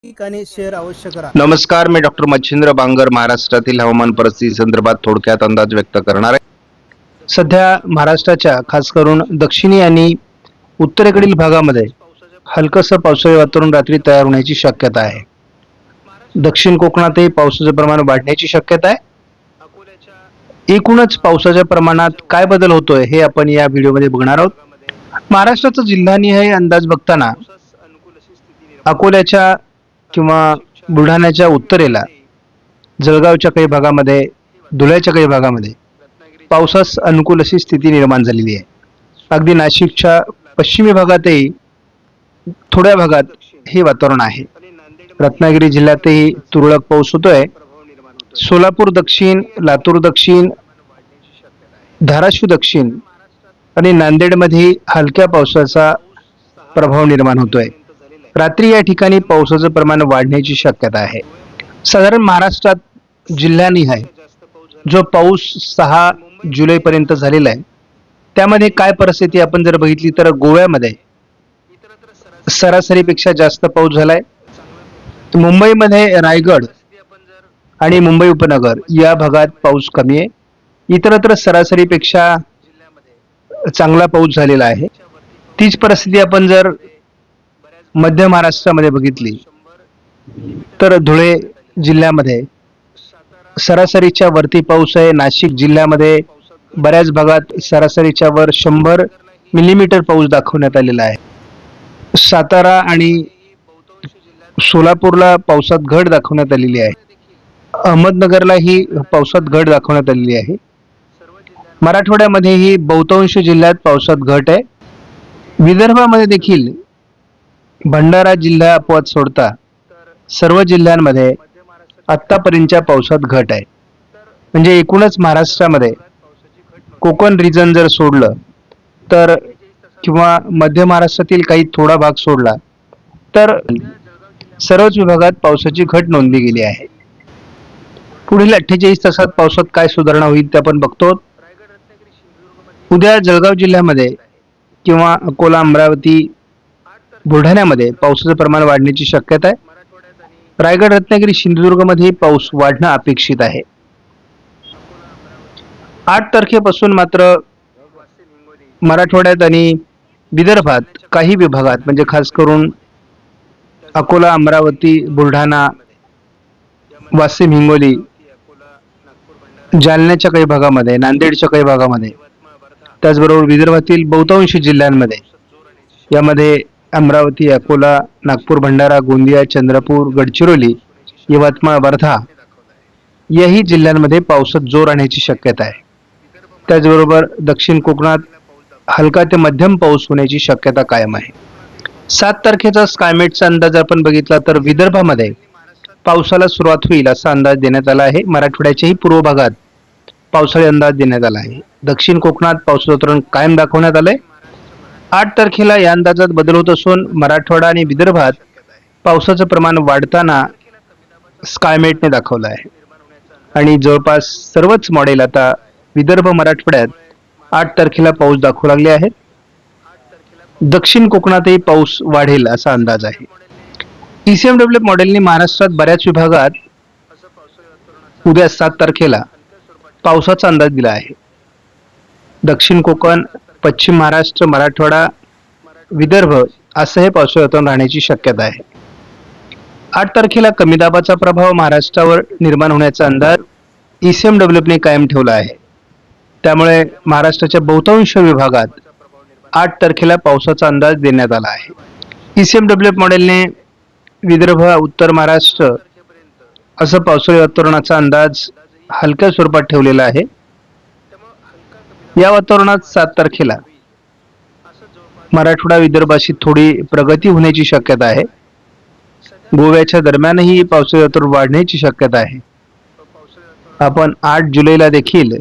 आणि शेअर अवश्य करा. नमस्कार, मी डॉक्टर मच्छिंद्र बांगर महाराष्ट्रातील हवामान परिस्थिती संदर्भात थोडक्यात अंदाज व्यक्त करणार आहे. सध्या महाराष्ट्राच्या खास करून दक्षिणी आणि उत्तरेकडील भागामध्ये हलकसं पावसाळी वातावरण रात्री तयार होण्याची शक्यता आहे. दक्षिण कोकणातही पावसाचं प्रमाण वाढण्याची शक्यता आहे. एकूणच पावसाच्या प्रमाणात काय बदल होतोय हे आपण या व्हिडिओमध्ये बघणार आहोत. महाराष्ट्राचा जिल्हानिहाय अंदाज बघताना अकोल्याच्या किंवा बुलढाण्याच्या उत्तरेला, जळगावच्या काही भागामध्ये, धुळ्याच्या काही भागामध्ये पावसास अनुकूल अशी स्थिती निर्माण झालेली आहे. अगदी नाशिकच्या पश्चिमी भागातही थोड्या भागात हे वातावरण आहे. रत्नागिरी जिल्ह्यातही तुरळक पाऊस होतोय. सोलापूर दक्षिण, लातूर दक्षिण, धाराशिव दक्षिण आणि नांदेडमध्ये हलक्या पावसाचा प्रभाव निर्माण होतोय. रात्री या ठिकाणी पावसाचं प्रमाण वाढण्याची शक्यता आहे. साधारण महाराष्ट्रात जिल्ह्यानिहाय जो पाऊस 6 जुलैपर्यंत झालेला आहे, त्यामध्ये काय परिस्थिती आपण जर बघितली तर गोव्यामध्ये सरासरीपेक्षा जास्त पाऊस झालाय. मुंबईमध्ये रायगड आणि मुंबई उपनगर या भागात पाऊस कमी आहे. इतरत्र सरासरीपेक्षा चांगला पाऊस झालेला आहे. तीच परिस्थिती आपण जर मध्य महाराष्ट्रामध्ये बघितली तर धुळे जिल्ह्यामध्ये सरासरीच्या वरती पाऊस आहे. नाशिक जिल्ह्यामध्ये बऱ्याच भागात सरासरीच्या वर 100 मिलीमीटर पाऊस दाखवण्यात आलेला आहे. सातारा आणि सोलापूरला पावसात घट दाखवण्यात आलेली आहे. अहमदनगरलाही पावसात घट दाखवण्यात आलेली आहे. मराठवाड्यामध्येही बहुतांश जिल्ह्यात पावसात घट आहे. विदर्भामध्ये देखील भंडारा जिल्हा अपवाद सोडता सर्व जिल्ह्यांमध्ये आतापर्यंतच्या पावसात घट आहे. म्हणजे एकूणच महाराष्ट्रामध्ये कोकण रिजन जर सोडलं तर किंवा मध्य महाराष्ट्रातील काही थोडा भाग सोडला तर सर्वच विभागात पावसाची घट नोंदली गेली आहे. पुढील 48 तासात पावसात काय सुधारणा होईल ते आपण बघतो. उद्या जळगाव जिल्ह्यामध्ये किंवा अकोला, अमरावती, बुलढाण्यामध्ये पावसाचं प्रमाण वाढण्याची शक्यता आहे. रायगड, रत्नागिरी, सिंधुदुर्गमध्ये पाऊस वाढणं अपेक्षित आहे. 8 तारखेपासून मात्र मराठवाड्यात आणि विदर्भात काही विभागात म्हणजे खास करून अकोला, अमरावती, बुलढाणा, वाशिम, हिंगोली, जालन्याच्या काही भागामध्ये, नांदेडच्या काही भागामध्ये, त्याचबरोबर विदर्भातील बहुतांश जिल्ह्यांमध्ये, यामध्ये अमरावती, अकोला, नागपूर, भंडारा, गोंदिया, चंद्रपूर, गडचिरोली, यवतमाळ, वर्धा याही जिल्ह्यांमध्ये पावसात जोर आणण्याची शक्यता आहे. त्याचबरोबर दक्षिण कोकणात हलका ते मध्यम पाऊस होण्याची शक्यता कायम आहे. 7 तारखेचा स्कायमेटचा अंदाज आपण बघितला तर विदर्भामध्ये पावसाला सुरुवात होईल असा अंदाज देण्यात आला आहे. मराठवाड्याच्याही पूर्व भागात पावसाळी अंदाज देण्यात आला आहे. दक्षिण कोकणात पावसाचं वातावरण कायम दाखवण्यात आलंय. 8 तारखेला या अंदाजात बदल होत असून मराठवाडा आणि विदर्भात पावसाचं प्रमाण वाढताना स्कायमेटने दाखवलं आहे. आणि जवळपास सर्वच मॉडेल आता विदर्भ, मराठवाड्यात 8 तारखेला पाऊस दाखवू लागले आहेत. दक्षिण कोकणातही पाऊस वाढेल असा अंदाज आहे. ECMW मॉडेलने महाराष्ट्रात बऱ्याच विभागात उद्या 7 तारखेला पावसाचा अंदाज दिला आहे. दक्षिण कोकण, पश्चिम महाराष्ट्र, मराठवाडा, विदर्भ असं हे पावसाळी वातावरण राहण्याची शक्यता आहे. 8 तारखेला कमी दाबाचा प्रभाव महाराष्ट्रावर निर्माण होण्याचा अंदाज ECMW कायम ठेवला आहे. त्यामुळे महाराष्ट्राच्या बहुतांश विभागात 8 तारखेला पावसाचा अंदाज देण्यात आला आहे. ECMW मॉडेलने विदर्भ, उत्तर महाराष्ट्र असं पावसाळी वातावरणाचा अंदाज हलक्या स्वरूपात ठेवलेला आहे. या वातावरणात 7 तारखेला मराठवाडा, विदर्भाशी थोडी प्रगती होण्याची शक्यता आहे. गोव्याच्या दरम्यानही पावसाळी वातावरण वाढण्याची शक्यता आहे. आपण 8 जुलैला देखील